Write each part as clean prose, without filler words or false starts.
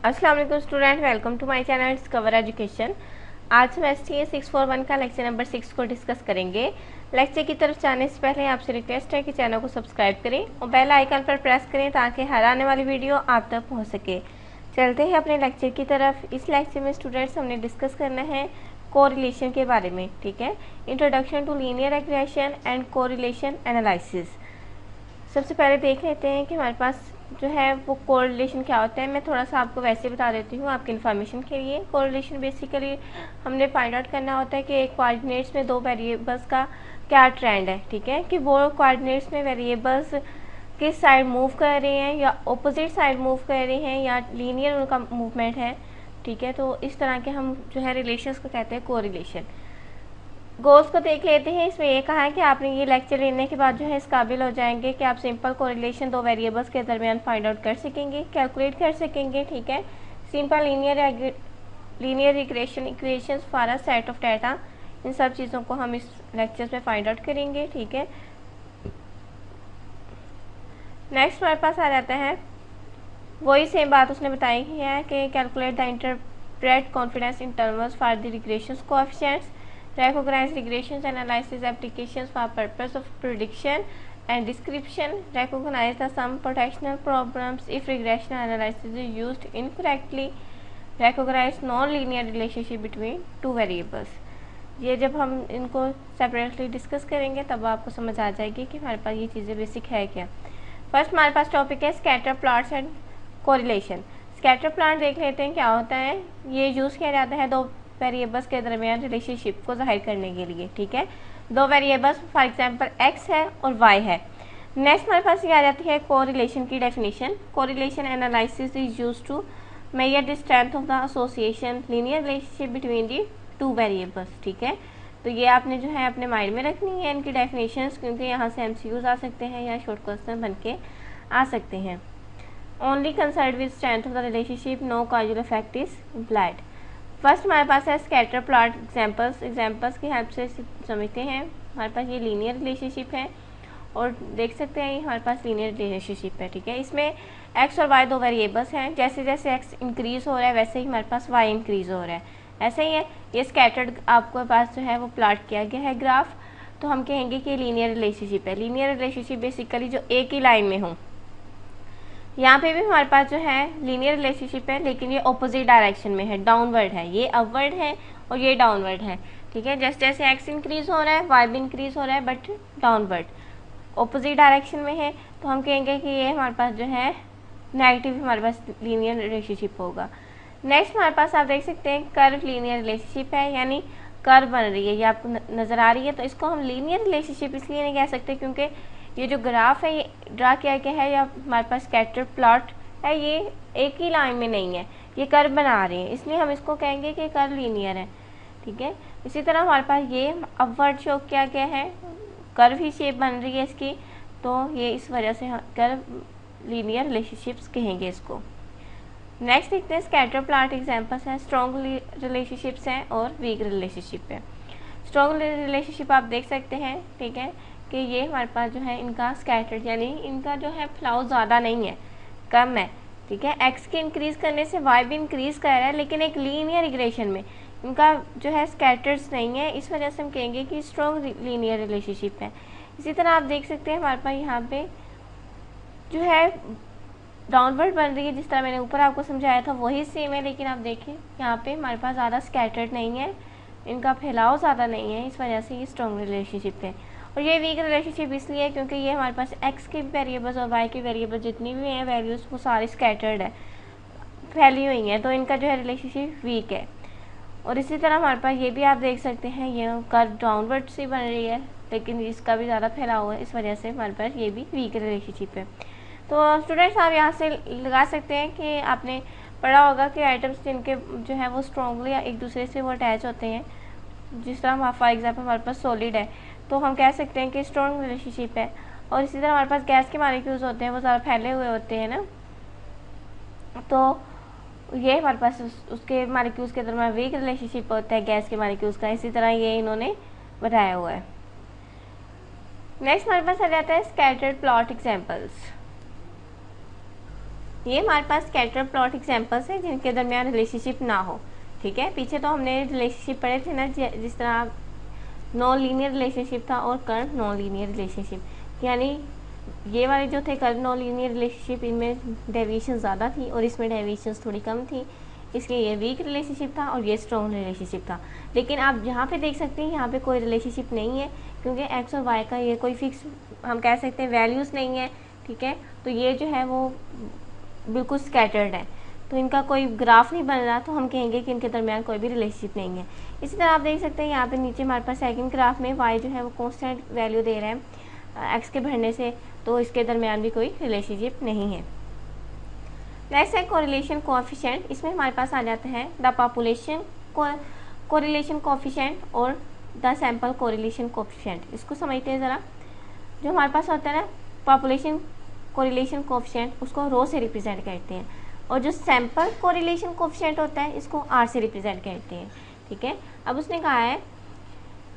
अस्सलाम वालेकुम student, welcome to my channel discover education. आज हम STA 641 का लेक्चर नंबर 6 को डिस्कस करेंगे। लेक्चर की तरफ जाने से पहले आपसे रिक्वेस्ट है कि चैनल को सब्सक्राइब करें और बेल आइकन पर प्रेस करें ताकि हर आने वाली वीडियो आप तक पहुंच सके। चलते हैं अपने लेक्चर की तरफ। इस लेक्चर में स्टूडेंट्स हमने डिस्कस करना है कोरिलेशन के बारे में, ठीक है। Introduction to linear regression and correlation analysis. सबसे पहले देख लेते हैं कि हमारे पास जो है वो कोरिलेशन क्या होता है। मैं थोड़ा सा आपको वैसे बता देती हूँ आपकी इन्फॉर्मेशन के लिए। कोरिलेशन बेसिकली हमने फाइंड आउट करना होता है कि एक कोऑर्डिनेट्स में दो वेरिएबल्स का क्या ट्रेंड है, ठीक है, कि वो कोऑर्डिनेट्स में वेरिएबल्स किस साइड मूव कर रहे हैं या ऑपोजिट साइड मूव कर रहे हैं या लीनियर उनका मूवमेंट है, ठीक है। तो इस तरह के हम जो है रिलेशंस को कहते हैं कोरिलेशन। गोल्स को देख लेते हैं। इसमें ये कहा है कि आपने ये लेक्चर लेने के बाद जो है इस काबिल हो जाएंगे कि आप सिंपल कोरिलेशन दो वेरिएबल्स के दरमियान फाइंड आउट कर सकेंगे, कैलकुलेट कर सकेंगे, ठीक है। Simple linear regression equations for a set of data, इन सब चीज़ों को हम इस लेक्चर में फाइंड आउट करेंगे, ठीक है। नेक्स्ट हमारे पास आ जाता है वही सेम बात उसने बताई है कि calculate the interpret confidence intervals for the regressions coefficients, recognize regressions analysis applications for purpose of prediction and description, recognize the some potential problems if regression analysis is used incorrectly, recognize non-linear relationship between two variables। ये जब हम इनको separately discuss करेंगे तब आपको समझ आ जाएगी कि हमारे पास ये चीज़ें बेसिक है क्या। फर्स्ट हमारे पास टॉपिक है scatter plots and correlation. Scatter plot देख लेते हैं क्या होता है। ये यूज़ किया जाता है दो वेरिएबल्स के दरमियान रिलेशनशिप को जाहिर करने के लिए, ठीक है। दो वेरिएबल्स फॉर एग्जांपल x है और y है। नेक्स्ट हमारे पास ये आ जाती है कोरिलेशन की definition. Correlation analysis is used to measure the strength of the association linear relationship between the two variables, ठीक है। तो ये आपने जो है अपने माइंड में रखनी है इनकी डेफिनेशंस, क्योंकि यहाँ से MCQs आ सकते हैं या शॉर्ट क्वेश्चन बन के आ सकते हैं। Only concern with strength of the relationship, no causal effect is implied. First हमारे पास है स्कैटर प्लॉट एग्जांपल्स की हेल्प से समझते हैं। हमारे पास ये लीनियर रिलेशनशिप है और देख सकते हैं ये हमारे पास लीनियर रिलेशनशिप है, ठीक है। इसमें x और y दो वेरिएबल्स हैं। जैसे जैसे x इंक्रीज हो रहा है वैसे ही हमारे पास y इंक्रीज हो रहा है, ऐसे ही है। ये स्कैटर्ड आपके पास जो है वो प्लॉट किया गया है ग्राफ, तो हम कहेंगे कि लीनियर रिलेशनशिप है। लीनियर रिलेशनशिप बेसिकली जो एक ही लाइन में हो। यहाँ पे भी हमारे पास जो है लीनियर रिलेशनशिप है लेकिन ये ऑपोजिट डायरेक्शन में है, डाउनवर्ड है। ये अपवर्ड है और ये डाउनवर्ड है, ठीक है। जैसे जैसे x इंक्रीज हो रहा है y भी इंक्रीज हो रहा है बट डाउनवर्ड, ऑपोजिट डायरेक्शन में है। तो हम कहेंगे कि ये हमारे पास जो है नेगेटिव हमारे पास लीनियर रिलेशनशिप होगा। नेक्स्ट हमारे पास आप देख सकते हैं कर्व लीनियर रिलेशनशिप है, यानी कर्व बन रही है, ये आपको नज़र आ रही है। तो इसको हम लीनियर रिलेशनशिप इसलिए नहीं कह सकते क्योंकि ये जो ग्राफ है ये ड्रा किया गया है या हमारे पास स्कैटर प्लॉट है, ये एक ही लाइन में नहीं है, ये कर्व बना रहे हैं, इसलिए हम इसको कहेंगे कि कर्व लीनियर है, ठीक है। इसी तरह हमारे पास ये अपवर्ड शो किया गया है, कर्व ही शेप बन रही है इसकी, तो ये इस वजह से कर्व लीनियर रिलेशनशिप्स कहेंगे इसको। नेक्स्ट देखते हैं स्कैटर प्लॉट एग्जाम्पल्स हैं। स्ट्रॉन्ग रिलेशनशिप्स हैं और वीक रिलेशनशिप है। स्ट्रॉन्ग रिलेशनशिप आप देख सकते हैं, ठीक है, कि ये हमारे पास जो है इनका स्कैटर्ड यानी इनका जो है फ्लाउ ज़्यादा नहीं है, कम है, ठीक है। x के इंक्रीज़ करने से y भी इंक्रीज़ कर रहा है लेकिन एक लीनियर रिग्रेशन में इनका जो है स्कैटर्स नहीं है, इस वजह से हम कहेंगे कि स्ट्रॉन्ग लीनियर रिलेशनशिप है। इसी तरह आप देख सकते हैं हमारे पास यहाँ पे जो है डाउनवर्ड बन रही है, जिस तरह मैंने ऊपर आपको समझाया था वही सेम है, लेकिन आप देखें यहाँ पे हमारे पास ज़्यादा स्कैटर्ड नहीं है, इनका फैलाव ज़्यादा नहीं है, इस वजह से ये स्ट्रॉन्ग रिलेशनशिप है। और ये वीक रिलेशनशिप इसलिए है क्योंकि ये हमारे पास x के वेरिएबल्स और y के वेरिएबल्स जितनी भी हैं वैल्यूज़ वो सारी स्कैटर्ड है, फैली हुई हैं, तो इनका जो है रिलेशनशिप वीक है। और इसी तरह हमारे पास ये भी आप देख सकते हैं ये कर्व डाउनवर्ड से बन रही है लेकिन इसका भी ज़्यादा फैलाव है, इस वजह से हमारे पास ये भी वीक रिलेशनशिप है। तो स्टूडेंट्स आप यहाँ से लगा सकते हैं कि आपने पढ़ा होगा कि आइटम्स जिनके जो है वो स्ट्रॉन्गली एक दूसरे से वो अटैच होते हैं, जिस तरह फॉर एग्जाम्पल हमारे पास सॉलिड है तो हम कह सकते हैं कि स्ट्रॉन्ग रिलेशनशिप है। और इसी तरह हमारे पास गैस के मॉलिक्यूल्स होते हैं वो ज़्यादा फैले हुए होते हैं ना, तो ये हमारे पास उसके मॉलिक्यूल्स के दरमियान वीक रिलेशनशिप होता है गैस के मॉलिक्यूल्स का। इसी तरह ये इन्होंने बताया हुआ है। नेक्स्ट हमारे पास आ जाता है स्कैटर्ड प्लॉट एग्जाम्पल्स। ये हमारे पास स्कैटर प्लॉट एग्जांपल्स हैं जिनके दरमियान रिलेशनशिप ना हो। ठीक है, पीछे तो हमने रिलेशनशिप पढ़े थे ना, जिस तरह नॉन लीनियर रिलेशनशिप था और कर्व नॉन लीनियर रिलेशनशिप, यानी ये वाले जो थे कर्व नॉन लीनियर रिलेशनशिप, इनमें डेविएशन ज़्यादा थी और इसमें डेविएशन थोड़ी कम थी, इसलिए ये वीक रिलेशनशिप था और ये स्ट्रॉन्ग रिलेशनशिप था। लेकिन आप यहाँ पे देख सकते हैं यहाँ पे कोई रिलेशनशिप नहीं है, क्योंकि एक्स और वाई का ये कोई फिक्स हम कह सकते हैं वैल्यूज़ नहीं है। ठीक है, तो ये जो है वो बिल्कुल स्कैटर्ड है, तो इनका कोई ग्राफ नहीं बन रहा, तो हम कहेंगे कि इनके दरमियान कोई भी रिलेशनशिप नहीं है। इसी तरह आप देख सकते हैं यहाँ पे नीचे हमारे पास सेकंड ग्राफ में वाई जो है वो कांस्टेंट वैल्यू दे रहा है एक्स के बढ़ने से, तो इसके दरमियान भी कोई रिलेशनशिप नहीं है। नेक्स्ट है कोरिलेशन कोएफिशिएंट। इसमें हमारे पास आ जाता है द पॉपुलेशन कोरिलेशन कोएफिशिएंट और द सैंपल कोरिलेशन कोएफिशिएंट। इसको समझते हैं ज़रा। जो हमारे पास होता है ना पॉपुलेशन कोरिलेशन कोएफिशिएंट, उसको रो से रिप्रेजेंट करते हैं, और जो सैंपल कोरिलेशन कोएफिशिएंट होता है इसको आर से रिप्रेजेंट करते हैं। ठीक है, अब उसने कहा है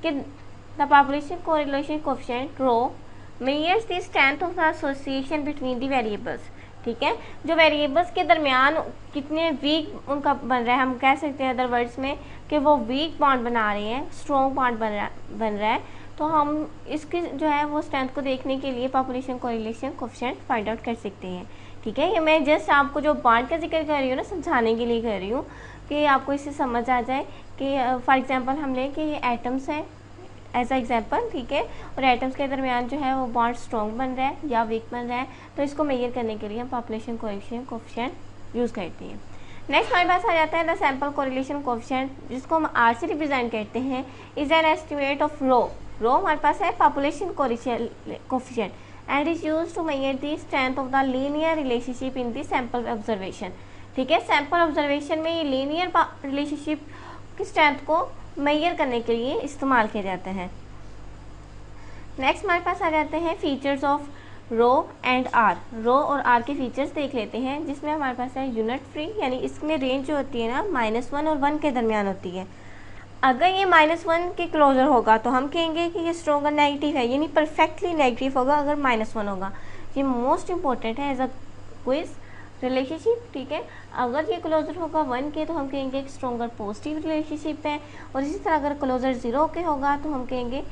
कि the population correlation coefficient rho measures the strength of the association between the variables. ठीक है, जो वेरिएबल्स के दरमियान कितने वीक उनका बन रहा है, हम कह सकते हैं अदर वर्ड्स में कि वो वीक बॉन्ड बना रहे हैं, स्ट्रॉन्ग बॉन्ड बन रहा है, तो हम इसकी जो है वो स्ट्रेंथ को देखने के लिए population correlation coefficient find out कर सकते हैं। ठीक है, ये मैं जस्ट आपको जो बॉन्ड का जिक्र कर रही हूँ ना, समझाने के लिए कर रही हूँ कि आपको इससे समझ आ जाए कि फॉर एग्जांपल हम लें कि ये एटम्स हैं एज अ एग्जांपल। ठीक है, और एटम्स के दरमियान जो है वो बॉन्ड स्ट्रॉन्ग बन रहा है या वीक बन रहा है, तो इसको मेजर करने के लिए हम पॉपुलेशन कोएफिशिएंट यूज़ करते हैं। नेक्स्ट हमारे पास आ जाता है द सैंपल कोरिलेशन कोएफिशिएंट, जिसको हम आर से रिप्रेजेंट करते हैं, is an estimate of rho हमारे पास है population coefficient and is used to measure the strength of the linear relationship in the sample observation. ठीक है, सैंपल ऑब्जर्वेशन में ये लीनियर रिलेशनशिप की स्ट्रेंथ को मेजर करने के लिए इस्तेमाल किया जाता है। नेक्स्ट हमारे पास आ जाते हैं features of rho and R. Rho और आर के फीचर्स देख लेते हैं, जिसमें हमारे पास है यूनिट फ्री, यानी इसमें रेंज जो होती है ना -1 और 1 के दरमियान होती है। अगर ये -1 के क्लोजर होगा तो हम कहेंगे कि ये स्ट्रॉन्गर नेगेटिव है, यानी परफेक्टली नेगेटिव होगा अगर -1 होगा। ये मोस्ट इंपॉर्टेंट है एज अ क्विज रिलेशनशिप। ठीक है, अगर ये क्लोजर होगा 1 के तो हम कहेंगे एक स्ट्रॉन्गर पॉजिटिव रिलेशनशिप है, और इसी तरह अगर क्लोजर 0 के होगा तो हम कहेंगे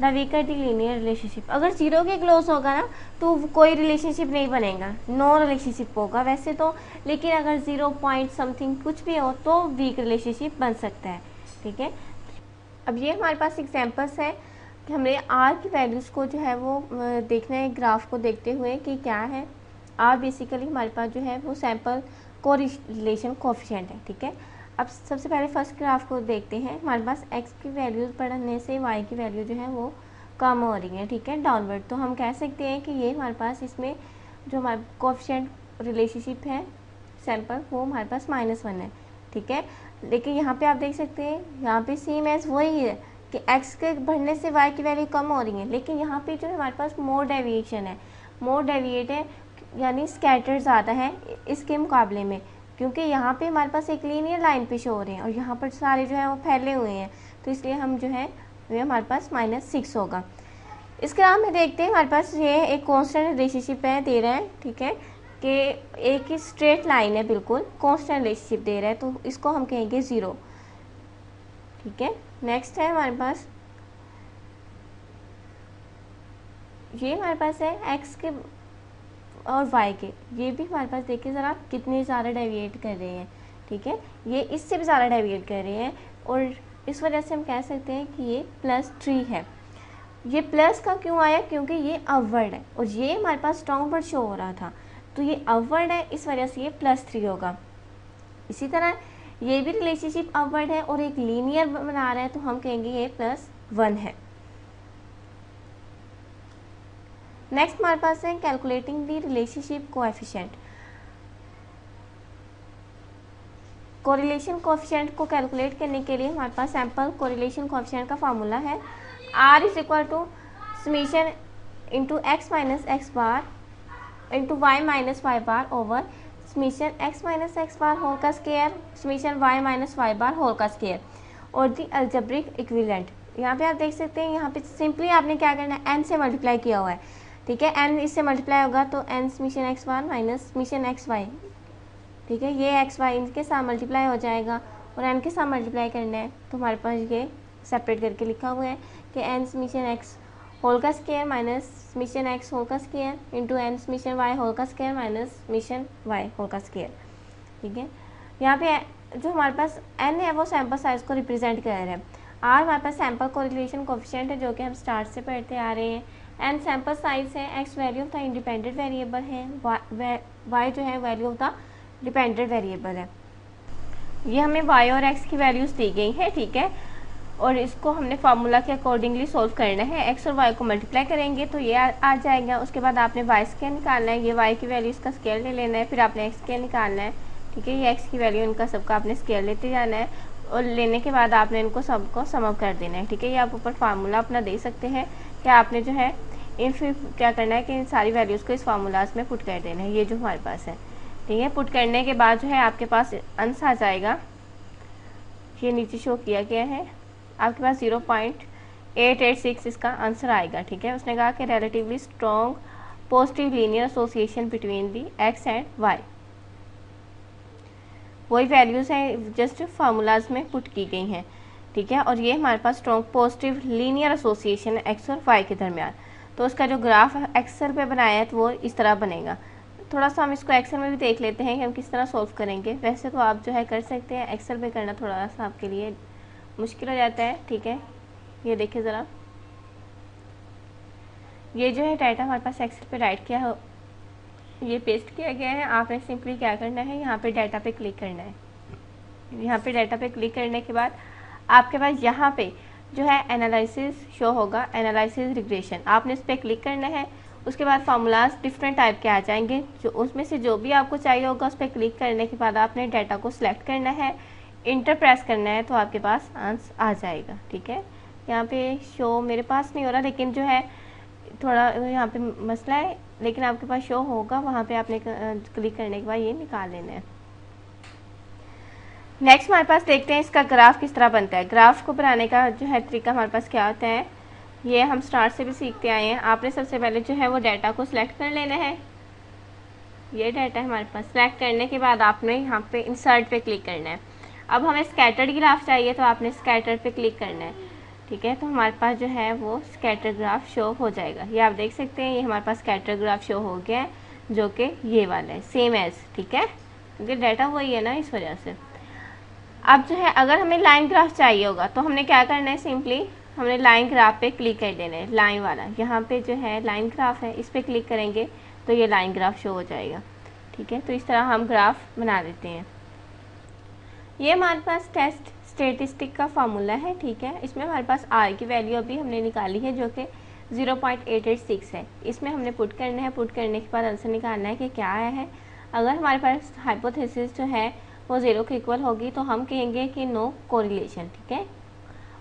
the weaker the linear relationship. अगर 0 के क्लोज होगा ना तो कोई रिलेशनशिप नहीं बनेगा, नो रिलेशनशिप होगा वैसे तो, लेकिन अगर 0 पॉइंट समथिंग कुछ भी हो तो वीक रिलेशनशिप बन सकता है। ठीक है, अब ये हमारे पास एग्जांपल्स है कि हमने आर की वैल्यूज़ को जो है वो देखना है ग्राफ को देखते हुए कि क्या है। आर बेसिकली हमारे पास जो है वो सैंपल कोरिलेशन कोएफिशिएंट है। ठीक है, अब सबसे पहले फर्स्ट ग्राफ को देखते हैं। हमारे पास एक्स की वैल्यूज़ बढ़ने से वाई की वैल्यू जो है वो कम हो रही है। ठीक है, डाउनवर्ड, तो हम कह सकते हैं कि ये हमारे पास इसमें जो हमारा कोएफिशिएंट रिलेशनशिप है सैंपल, वो हमारे पास -1 है। ठीक है, लेकिन यहाँ पे आप देख सकते हैं यहाँ पे सेम एज वही है कि एक्स के बढ़ने से वाई की वैल्यू कम हो रही है, लेकिन यहाँ पे जो हमारे पास मोर डेविएशन है, मोर डेविएट है, यानी स्कैटर ज़्यादा है इसके मुकाबले में, क्योंकि यहाँ पे हमारे पास एक लीनियर लाइन पे शो हो रहे हैं और यहाँ पर सारे जो है वो फैले हुए हैं, तो इसलिए हम जो है वो हमारे पास -6 होगा। इस ग्राफ में देखते हैं हमारे पास ये एक कांस्टेंट रिलेशनशिप है दे रहा है। ठीक है, कि एक ही स्ट्रेट लाइन है, बिल्कुल कांस्टेंट रिलेशनशिप दे रहा है, तो इसको हम कहेंगे 0। ठीक है, नेक्स्ट है हमारे पास ये हमारे पास है एक्स के और वाई के, ये भी हमारे पास देखिए ज़रा कितने ज़्यादा डेविएट कर रहे हैं। ठीक है, ये इससे भी ज़्यादा डेविएट कर रहे हैं, और इस वजह से हम कह सकते हैं कि ये +3 है। ये प्लस का क्यों आया, क्योंकि ये अपवर्ड है और ये हमारे पास स्ट्रॉन्ग पर शो हो रहा था, तो ये अपवर्ड है, इस वजह से ये +3 होगा। इसी तरह ये भी रिलेशनशिप अपवर्ड है और एक लीनियर बना रहा है, तो हम कहेंगे ये +1 है। नेक्स्ट हमारे पास है calculating the relationship coefficient. Correlation coefficient को कैलकुलेट करने के लिए हमारे पास सैंपल कोरिलेशन कोएफिशिएंट का फार्मूला है R = summation x - x bar y - y bar over summation x - x bar whole का square summation y - y bar whole का स्क्वायर, और दी अलजेब्रिक इक्विवेलेंट। यहाँ पे आप देख सकते हैं, यहाँ पे सिंपली आपने क्या करना है, n से मल्टीप्लाई किया हुआ है। ठीक है। n इससे मल्टीप्लाई होगा तो n summation x1 minus summation xy, ठीक है। ये xy इनके साथ मल्टीप्लाई हो जाएगा और n के साथ मल्टीप्लाई करना है तो हमारे पास ये सेपरेट करके लिखा हुआ है कि n समीशन x होल का square minus summation x whole का square into n summation y whole का square minus summation y whole का स्क्वायर, ठीक है। यहाँ पे जो हमारे पास n है वो सैम्पल साइज़ को रिप्रेजेंट कर रहा है। r हमारे पास सैम्पल कोरिलेशन कोफिशिएंट है जो कि हम स्टार्ट से पढ़ते आ रहे हैं। n सैम्पल साइज़ है, x value of the independent variable है, y जो है value of the dependent variable है। ये हमें y और x की वैल्यूज़ दी गई है, ठीक है। और इसको हमने फार्मूला के अकॉर्डिंगली सोल्व करना है। x और y को मल्टीप्लाई करेंगे तो ये आ जाएगा। उसके बाद आपने y स्क्वायर निकालना है, ये y की वैल्यू इसका स्क्वायर ले लेना है, फिर आपने x स्क्वायर निकालना है, ठीक है। ये x की वैल्यू इनका सबका आपने स्क्वायर लेते जाना है और लेने के बाद आपने इनको सबको सम अप कर देना है, ठीक है। ये आप ऊपर फार्मूला अपना दे सकते हैं कि आपने जो है इन फिर क्या करना है कि इन सारी वैल्यूज़ को इस फार्मूलाज में पुट कर देना है, ये जो हमारे पास है, ठीक है। पुट करने के बाद जो है आपके पास आंसर आ जाएगा, ये नीचे शो किया गया है, आपके पास 0.886 इसका आंसर आएगा, ठीक है। उसने कहा कि relatively strong positive linear association between the x and y, वही वैल्यूज़ हैं जस्ट फार्मूलाज में पुट की गई हैं, ठीक है। और ये हमारे पास स्ट्रॉन्ग पॉजिटिव लीनियर एसोसिएशन है x और y के दरमियान। तो उसका जो ग्राफ एक्सेल पे बनाया है तो वो इस तरह बनेगा। थोड़ा सा हम इसको एक्सेल में भी देख लेते हैं कि हम किस तरह सॉल्व करेंगे। वैसे तो आप जो है कर सकते हैं, एक्सेल पे करना थोड़ा सा आपके लिए मुश्किल हो जाता है, ठीक है। ये देखिए ज़रा, ये जो है डाटा हमारे पास एक्सेल पे राइट किया हो, ये पेस्ट किया गया है। आपने सिंपली क्या करना है, यहाँ पे डाटा पे क्लिक करना है। यहाँ पे डाटा पे क्लिक करने के बाद आपके पास यहाँ पे जो है एनालिसिस शो होगा, एनालिसिस रिग्रेशन, आपने इस पर क्लिक करना है। उसके बाद फार्मूलाज डिफरेंट टाइप के आ जाएंगे, जो उसमें से जो भी आपको चाहिए होगा उस पर क्लिक करने के बाद आपने डाटा को सिलेक्ट करना है, इंटर प्रेस करना है तो आपके पास आंसर आ जाएगा, ठीक है। यहाँ पे शो मेरे पास नहीं हो रहा, लेकिन जो है थोड़ा यहाँ पे मसला है, लेकिन आपके पास शो होगा, वहाँ पे आपने क्लिक करने के बाद ये निकाल लेना है। नेक्स्ट हमारे पास देखते हैं इसका ग्राफ किस तरह बनता है। ग्राफ को बनाने का जो है तरीका हमारे पास क्या होता है, ये हम स्टार्ट से भी सीखते आए हैं। आपने सबसे पहले जो है वो डाटा को सिलेक्ट कर लेना है, ये डाटा है हमारे पास। सिलेक्ट करने के बाद आपने यहाँ पे इंसर्ट पे क्लिक करना है। अब हमें स्कैटर्ड ग्राफ चाहिए तो आपने स्कैटर्ड पे क्लिक करना है, ठीक है। तो हमारे पास जो है वो स्कैटर ग्राफ शो हो जाएगा। ये आप देख सकते हैं, ये हमारे पास स्कैटर ग्राफ शो हो गया है जो कि ये वाला है, सेम एज, ठीक है, क्योंकि डाटा वही है ना, इस वजह से। अब जो है अगर हमें लाइन ग्राफ चाहिए होगा तो हमने क्या करना है, सिंपली हमने लाइन ग्राफ पे क्लिक कर देना है, लाइन वाला। यहाँ पे जो है लाइन ग्राफ है, इस पर क्लिक करेंगे तो ये लाइन ग्राफ शो हो जाएगा, ठीक है। तो इस तरह हम ग्राफ बना देते हैं। ये हमारे पास टेस्ट स्टेटिस्टिक का फार्मूला है, ठीक है। इसमें हमारे पास आर की वैल्यू अभी हमने निकाली है जो कि 0.886 है। इसमें हमने पुट करना है, पुट करने के बाद आंसर निकालना है कि क्या आया है। अगर हमारे पास हाइपोथेसिस जो है वो 0 के इक्वल होगी तो हम कहेंगे कि नो कोरिलेशन, ठीक है।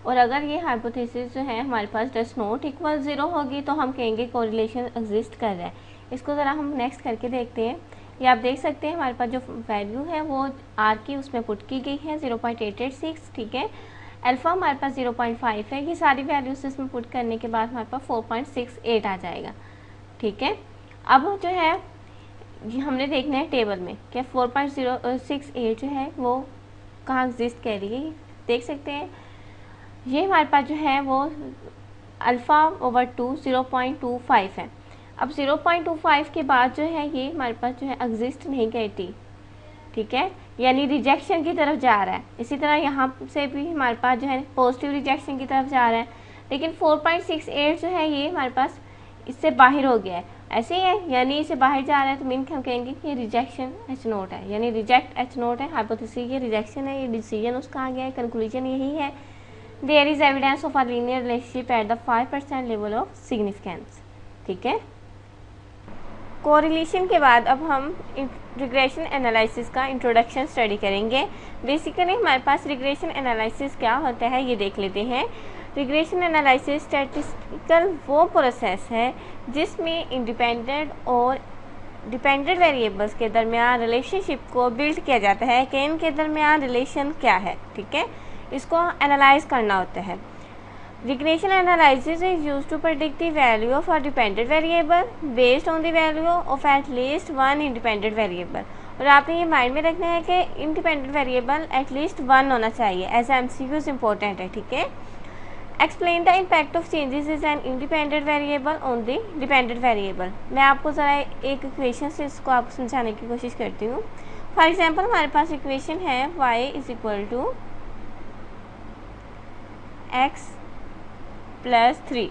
और अगर ये हाइपोथेसिस जो है हमारे पास डज नॉट इक्वल 0 होगी तो हम कहेंगे कोरिलेशन एग्जिस्ट कर रहा है। इसको ज़रा हम नेक्स्ट करके देखते हैं। ये आप देख सकते हैं हमारे पास जो वैल्यू है वो आर की उसमें पुट की गई है 0.886, ठीक है। अल्फ़ा हमारे पास 0.5 है। ये सारी वैल्यूज इसमें पुट करने के बाद हमारे पास 4.68 आ जाएगा, ठीक है। अब जो है हमने देखना है टेबल में कि 4.068 जो है वो कहाँ एग्जिस्ट कर रही है। देख सकते हैं ये हमारे पास जो है वो अल्फ़ा/2 0.25 है। अब 0.25 के बाद जो है ये हमारे पास जो है एग्जिस्ट नहीं करती, ठीक है, यानी रिजेक्शन की तरफ जा रहा है। इसी तरह यहाँ से भी हमारे पास जो है पॉजिटिव रिजेक्शन की तरफ जा रहा है, लेकिन 4.68 जो है ये हमारे पास इससे बाहर हो गया है, ऐसे ही है, यानी इसे बाहर जा रहा है तो मीन हम कहेंगे कि रिजेक्शन H0 है, यानी रिजेक्ट H0 है। हाइपोथेसिस ये रिजेक्शन है, ये डिसीजन उसका आ गया है, कंक्लूजन यही है। There is evidence of a linear relationship at the 5% level of significance, ठीक है। कोरिलेशन के बाद अब हम रिग्रेशन एनालिसिस का इंट्रोडक्शन स्टडी करेंगे। बेसिकली हमारे पास रिग्रेशन एनालिसिस क्या होता है ये देख लेते हैं। रिग्रेशन एनालिसिस स्टैटिस्टिकल वो प्रोसेस है जिसमें इंडिपेंडेंट और डिपेंडेंट वेरिएबल्स के दरमियान रिलेशनशिप को बिल्ड किया जाता है कि इनके दरमियान रिलेशन क्या है, ठीक है, इसको एनालाइज करना होता है। Regression analysis is used to predict the value of a dependent variable based on the value of at least one independent variable. और आपने ये माइंड में रखना है कि इंडिपेंडेंट वेरिएबल एटलीस्ट वन होना चाहिए, एज एमसीक्यूज इंपॉर्टेंट है, ठीक है। Explain the impact of changes is an independent variable on the dependent variable. मैं आपको ज़रा एक इक्वेशन से इसको आपको समझाने की कोशिश करती हूँ। फॉर एग्जाम्पल हमारे पास इक्वेशन है y is equal to x plus 3,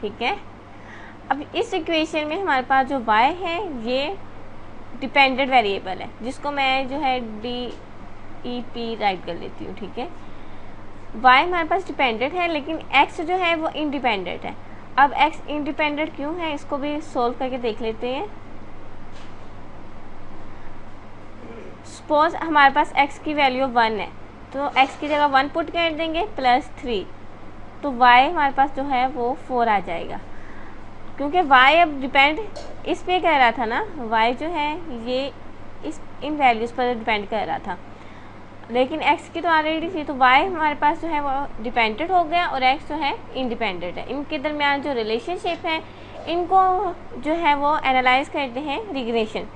ठीक है। अब इस इक्वेशन में हमारे पास जो y है ये डिपेंडेंट वेरिएबल है, जिसको मैं जो है DEP राइट कर लेती हूँ, ठीक है। y हमारे पास डिपेंडेंट है, लेकिन x जो है वो इंडिपेंडेंट है। अब x इंडिपेंडेंट क्यों है इसको भी सोल्व करके देख लेते हैं। सपोज हमारे पास x की वैल्यू 1 है, तो x की जगह 1 पुट कर देंगे प्लस 3, तो y हमारे पास जो है वो 4 आ जाएगा, क्योंकि y अब डिपेंड इस पे कर रहा था ना, y जो है ये इन वैल्यूज़ पर डिपेंड कर रहा था, लेकिन x की तो ऑलरेडी थी, तो y हमारे पास जो है वो डिपेंडेंट हो गया और x जो है इंडिपेंडेंट है। इनके दरमियान जो रिलेशनशिप है इनको जो है वो एनालाइज करते हैं रिग्रेशन,